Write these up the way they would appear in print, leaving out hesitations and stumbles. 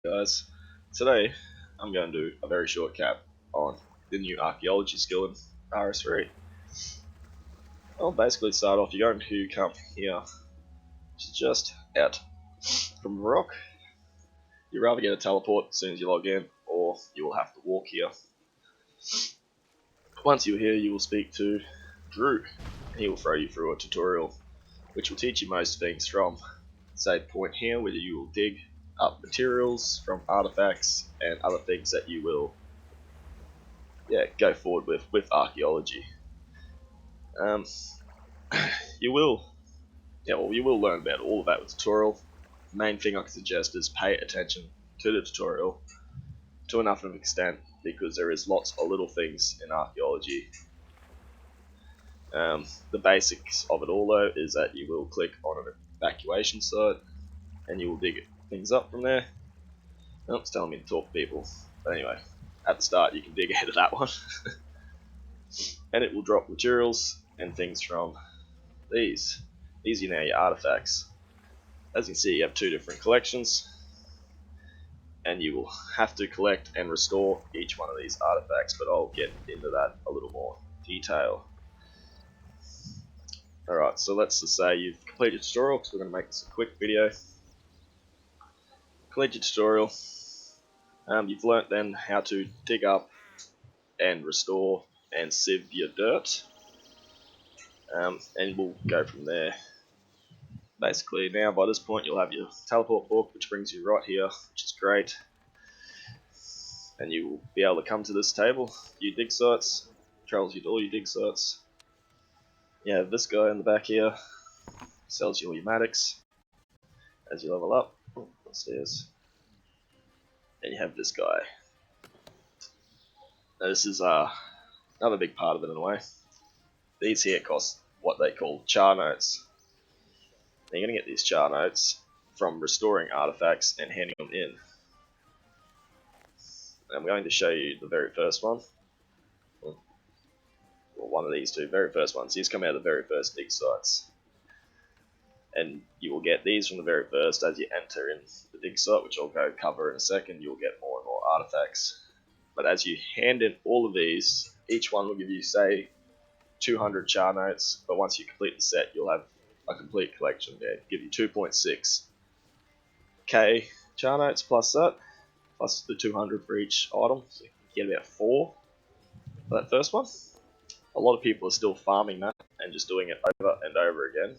Guys, today I'm going to do a very short cap on the new archaeology skill in RS3. I'll basically start off, you're going to come here, which is just out from the rock. You'll rather get a teleport as soon as you log in, or you will have to walk here. Once you're here, you will speak to Drew, and he will throw you through a tutorial, which will teach you most things from, say, point here, where you will dig up materials from artifacts and other things that you will go forward with archaeology. You will learn about all of that with tutorial. The main thing I can suggest is pay attention to the tutorial to enough of an extent, because there is lots of little things in archaeology. The basics of it all though is that you will click on an evacuation site and you will dig things up from there. Oh, it's telling me to talk to people. But anyway, at the start you can dig ahead of that one. And it will drop materials and things from these. These are now your artifacts. As you can see, you have two different collections, and you will have to collect and restore each one of these artifacts, but I'll get into that a little more detail. Alright, so let's just say you've completed your tutorial, because we're going to make this a quick video. Complete your tutorial. You've learnt then how to dig up and restore and sieve your dirt, and we'll go from there. Basically, now by this point you'll have your teleport book, which brings you right here, which is great. And you will be able to come to this table, view dig sites, travels you to all your dig sites. You have this guy in the back here, sells you all your matics as you level up. Oh, upstairs. And you have this guy. Now this is another big part of it in a way. These here cost what they call char notes. Now you're going to get these char notes from restoring artifacts and handing them in. I'm going to show you the very first one. Well, one of these two, very first ones. These come out of the very first dig sites. And you will get these from the very first as you enter in the dig site, which I'll go cover in a second. You'll get more and more artifacts. But as you hand in all of these, each one will give you, say, 200 char notes. But once you complete the set, you'll have a complete collection there. Give you 2.6k char notes plus that, plus the 200 for each item, so you get about 4 for that first one. A lot of people are still farming that and just doing it over and over again.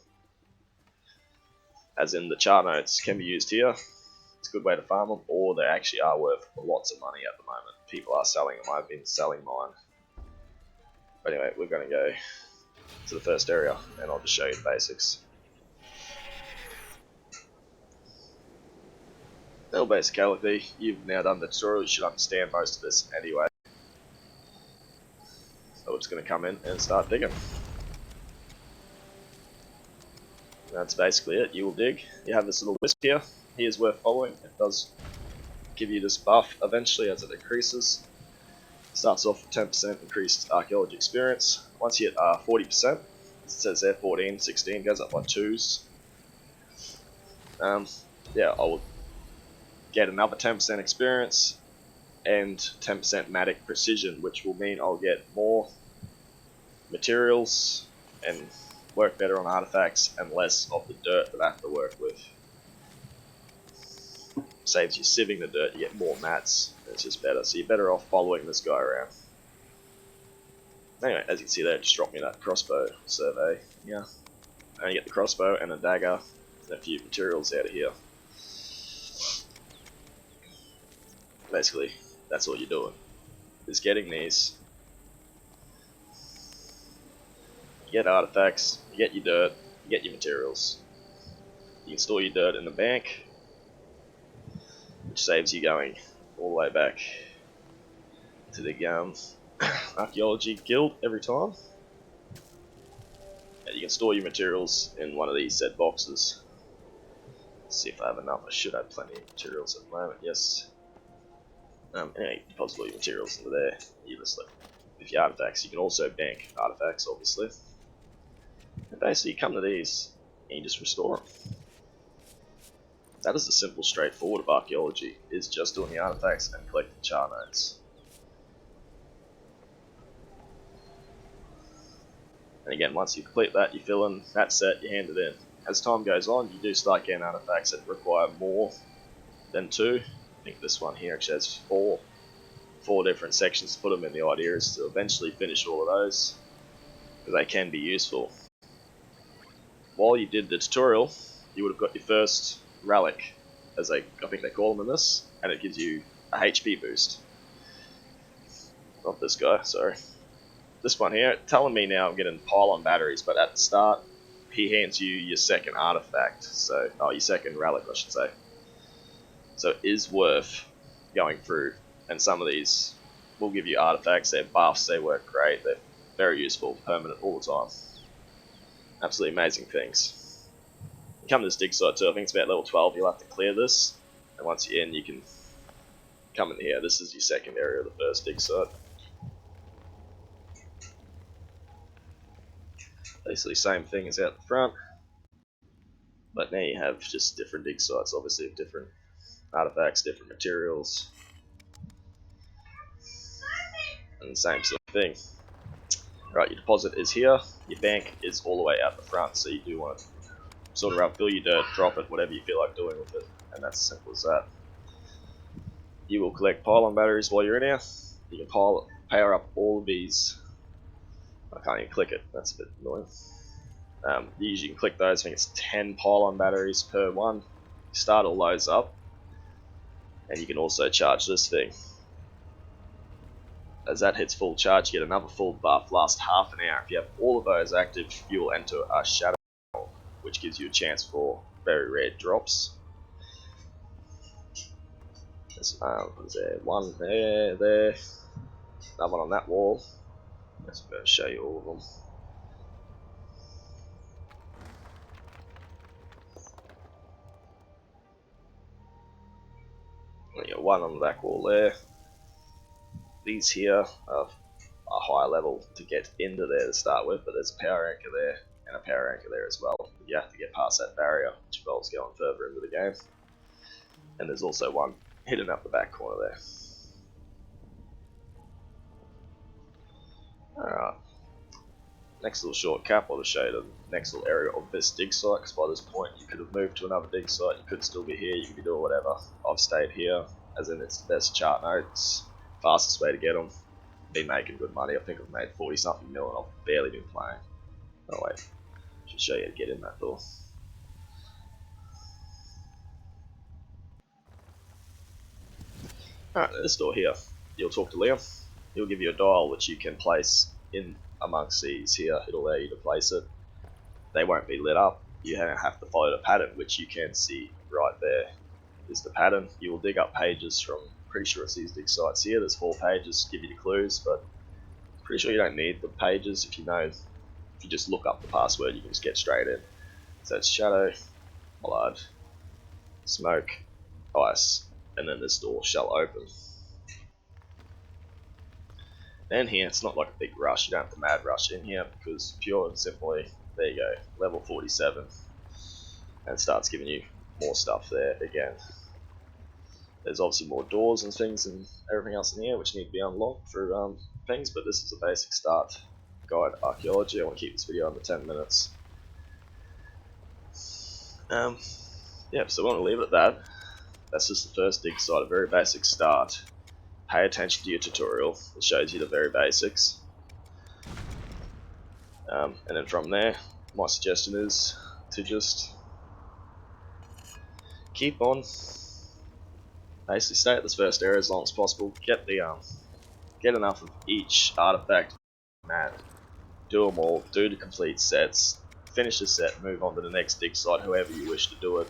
As in, the char notes can be used here. It's a good way to farm them, or they actually are worth lots of money at the moment. People are selling them. I've been selling mine. But anyway, we're going to go to the first area and I'll just show you the basics. Little basicality, you've now done the tutorial, you should understand most of this anyway. So we're just going to come in and start digging. That's basically it. You will dig. You have this little wisp here. He is worth following. It does give you this buff eventually as it increases. It starts off with 10% increased archaeology experience. Once you hit 40%, it says there 14, 16, goes up by 2s. Yeah, I will get another 10% experience and 10% matic precision, which will mean I'll get more materials and work better on artifacts and less of the dirt that I have to work with. Saves you sieving the dirt, you get more mats, it's just better, so you're better off following this guy around. Anyway, as you can see there, it just dropped me that crossbow survey. Yeah, and you get the crossbow and a dagger and a few materials out of here. Basically, that's all you're doing, is getting these. You get artifacts, you get your dirt, you get your materials. You can store your dirt in the bank, which saves you going all the way back to the Archaeology Guild every time. And you can store your materials in one of these set boxes. Let's see if I have enough. I should have plenty of materials at the moment, yes. Anyway, deposit all your materials into there. You just left with your artifacts. You can also bank artifacts, obviously. And basically, you come to these and you just restore them. that is the simple, straightforward of archaeology, is just doing the artifacts and collecting char notes. And again, once you complete that, you fill in that set, you hand it in. As time goes on, you do start getting artifacts that require more than 2. I think this one here actually has 4 different sections to put them in. The idea is to eventually finish all of those, because they can be useful. While you did the tutorial, you would have got your first relic, as I think they call them in this, and it gives you a HP boost. Not this guy, sorry. This one here, telling me now I'm getting pylon batteries, but at the start, he hands you your second artifact, so, your second relic I should say. So it is worth going through, and some of these will give you artifacts, they're buffs, they work great, they're very useful, permanent all the time. Absolutely amazing things. You come to this dig site too, I think it's about level 12, you'll have to clear this, and once you're in you can come in here. This is your second area of the first dig site. Basically same thing as out the front, but now you have just different dig sites, obviously with different artifacts, different materials, and the same sort of thing. Right, your deposit is here, your bank is all the way out the front, so you do want to sort of fill your dirt, drop it, whatever you feel like doing with it, and that's as simple as that. You will collect pylon batteries while you're in here. You can power up all of these. I can't even click it, that's a bit annoying. You usually can click those, I think it's 10 pylon batteries per one. You start all those up, and you can also charge this thing. As that hits full charge, you get another full buff, lasts half an hour. If you have all of those active, you will enter a shadow, which gives you a chance for very rare drops. There's what is there? One there, another one on that wall. Let's show you all of them. You got one on the back wall there. These here are a higher level to get into there to start with, but there's a power anchor there and a power anchor there as well. You have to get past that barrier, which involves going further into the game. And there's also one hidden up the back corner there. Alright. Next little shortcut, I'll just show you the next little area of this dig site, because by this point you could have moved to another dig site, you could still be here, you could be doing whatever. I've stayed here, as in it's the best chart notes, fastest way to get them. Been making good money, I think I've made 40 something mil and I've barely been playing. Oh wait, I should show you how to get in that door. Alright, this door here, you'll talk to Liam, he'll give you a dial which you can place in amongst these here, it'll allow you to place it. They won't be lit up, you have to follow the pattern, which you can see right there is the pattern. You will dig up pages from, pretty sure it's these dig sites here, there's 4 pages, give you the clues, but pretty sure you don't need the pages if you know, if you just look up the password you can just get straight in. So it's shadow, blood, smoke, ice, and then this door shall open. And here it's not like a big rush, you don't have to mad rush in here because pure and simply, there you go, level 47, and it starts giving you more stuff there again. There's obviously more doors and things and everything else in here which need to be unlocked through things, but this is a basic start guide archaeology. I want to keep this video under 10 minutes. Yeah, so I want to leave it at that. That's just the first dig site, a very basic start. Pay attention to your tutorial, it shows you the very basics. And then from there, my suggestion is to just keep on. Basically stay at this first area as long as possible, get enough of each artifact, mad. Do them all, do the complete sets, finish the set, move on to the next dig site, however you wish to do it.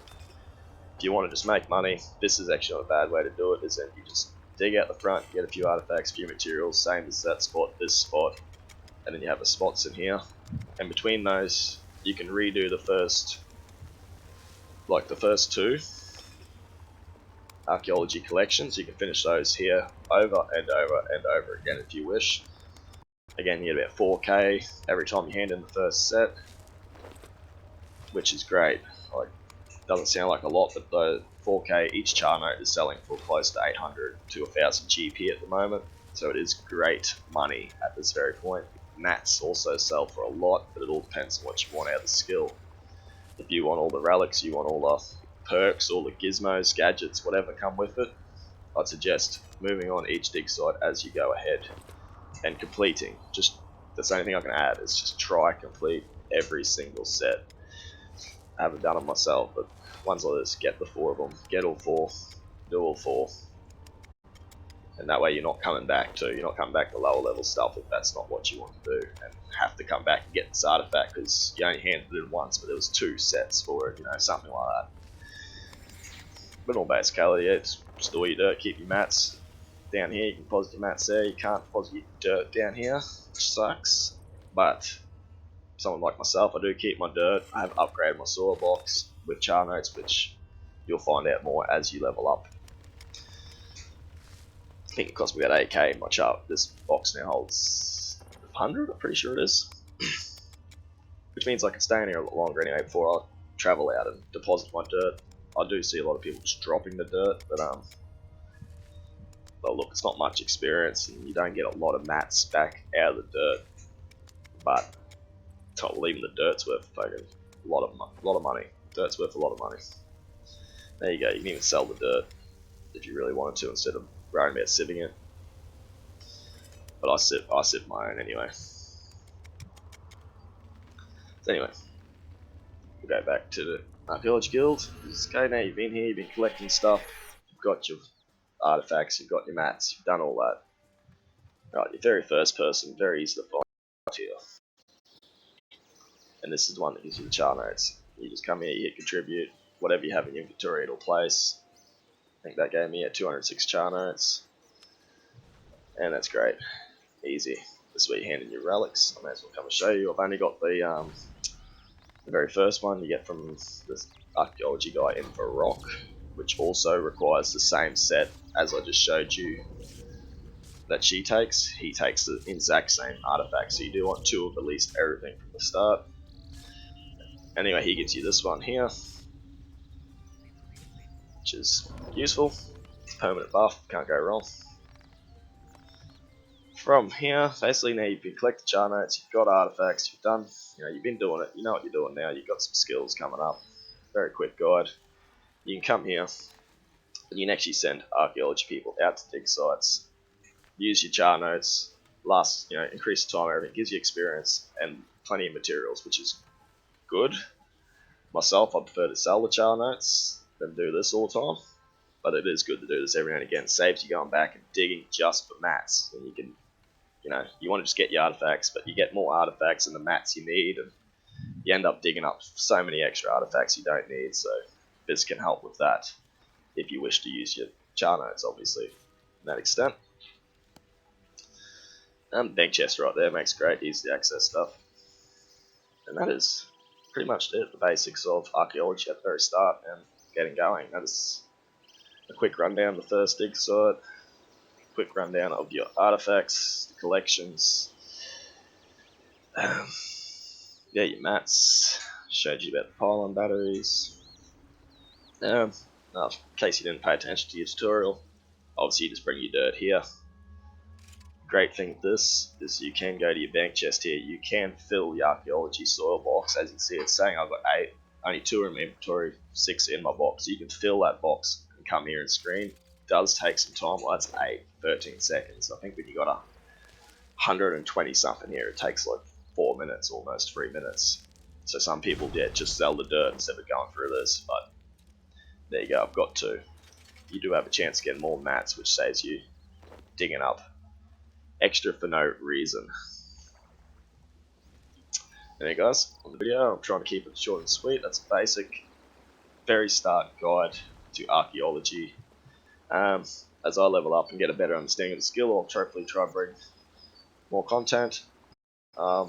If you want to just make money, this is actually not a bad way to do it, is that you just dig out the front, get a few artifacts, a few materials, same as that spot, this spot, and then you have the spots in here, and between those you can redo the first 2 archaeology collections. You can finish those here over and over and over again if you wish. Again, you get about 4k every time you hand in the first set, which is great. Like, Doesn't sound like a lot, but the 4K each char note is selling for close to 800 to 1000 GP at the moment, so it is great money at this very point. Mats also sell for a lot, but it all depends on what you want out of the skill. If you want all the relics, you want all the perks, all the gizmos, gadgets, whatever come with it, I'd suggest moving on each dig site as you go ahead and completing. Just that's the only thing I can add is just try complete every single set. I haven't done it myself, but ones like this, get the 4 of them, get all 4, do all 4, and that way you're not coming back to lower level stuff if that's not what you want to do, and have to come back and get this artifact because you only handed it in once, but there was 2 sets for it, something like that. But in all basicality, yeah, store your dirt, keep your mats down here. You can deposit your mats there. You can't deposit your dirt down here, which sucks. But someone like myself, I do keep my dirt. I have upgraded my soil box with char notes, which you'll find out more as you level up. I think it cost me about 8k in my chart. This box now holds 100, I'm pretty sure it is. Which means I can stay in here a lot longer anyway before I travel out and deposit my dirt. I do see a lot of people just dropping the dirt, but well, look, it's not much experience, and you don't get a lot of mats back out of the dirt. But well, even the dirt's worth fucking a lot of money. Dirt's worth a lot of money. There you go. You can even sell the dirt if you really wanted to, instead of worrying about sieving it. But I sieve my own anyway. So anyway, we'll go back to the Archaeology Guild. Okay, now you've been here, you've been collecting stuff, you've got your artifacts, you've got your mats, you've done all that. Right, your very first person, very easy to find here. And this is the one that gives you the char notes. You just come here, you hit contribute, whatever you have in your inventory it'll place. I think that gave me 206 char notes. And that's great. Easy. This is where you hand in your relics. I may as well come and show you. I've only got the very first one you get from this archaeology guy in for rock, which also requires the same set as I just showed you that she takes. He takes the exact same artifact, so you do want 2 of at least everything from the start. Anyway, he gives you this one here, which is useful. It's a permanent buff, can't go wrong. From here, basically now you've been collecting char notes, you've got artifacts, you've done, you've been doing it, you know what you're doing now, you've got some skills coming up. Very quick guide. You can come here, and you can actually send archaeology people out to dig sites. Use your char notes, increase the time, everything, gives you experience and plenty of materials, which is good. Myself, I prefer to sell the char notes than do this all the time, but it is good to do this every now and again. It saves you going back and digging just for mats, and you can, you want to just get your artifacts, but you get more artifacts than the mats you need, and you end up digging up so many extra artifacts you don't need. So this can help with that if you wish to use your char notes, obviously, to that extent. Bank chest right there makes great, easy to access stuff. And that is pretty much it, the basics of archaeology at the very start and getting going. That is a quick rundown of the first dig site, quick rundown of your artifacts, the collections, yeah, your mats, showed you about the pylon batteries. In case you didn't pay attention to your tutorial, obviously you just bring your dirt here. Great thing with this is you can go to your bank chest here, you can fill the archaeology soil box. As you can see, it's saying I've got 8, only 2 in my inventory, 6 in my box. So you can fill that box and come here and screen. It does take some time, well that's 13 seconds. I think when you got 120 something here, it takes like 4 minutes, almost 3 minutes. So some people just sell the dirt instead of going through this, but there you go, I've got 2. You do have a chance to get more mats, which saves you digging up extra for no reason. There you guys, on the video, I'm trying to keep it short and sweet. That's a basic, very start guide to archaeology. As I level up and get a better understanding of the skill, I'll hopefully try and bring more content. Yeah,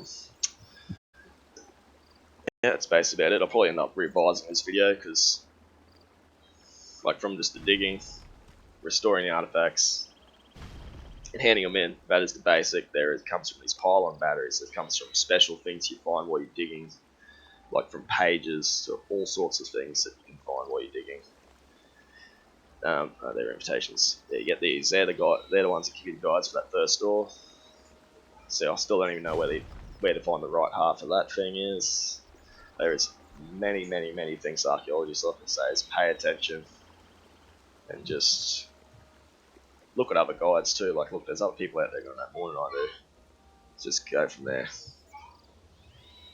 that's basically about it. I'll probably end up revising this video because, like, from just the digging, restoring the artifacts, and handing them in, that is the basic. It comes from these pylon batteries. It comes from special things you find while you're digging, like from pages to all sorts of things that you can find mind what you're digging. They're invitations. Yeah, you get these. They're the ones that give you the guides for that first door. So I still don't even know where to find the right half of that thing is. There is many things archaeologists often say is pay attention and just look at other guides too. Like, look, there's other people out there going that more than I do. Just go from there.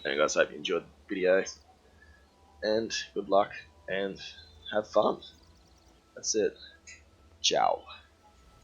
Anyway, guys, hope you enjoyed the video, and good luck and have fun. That's it. Ciao.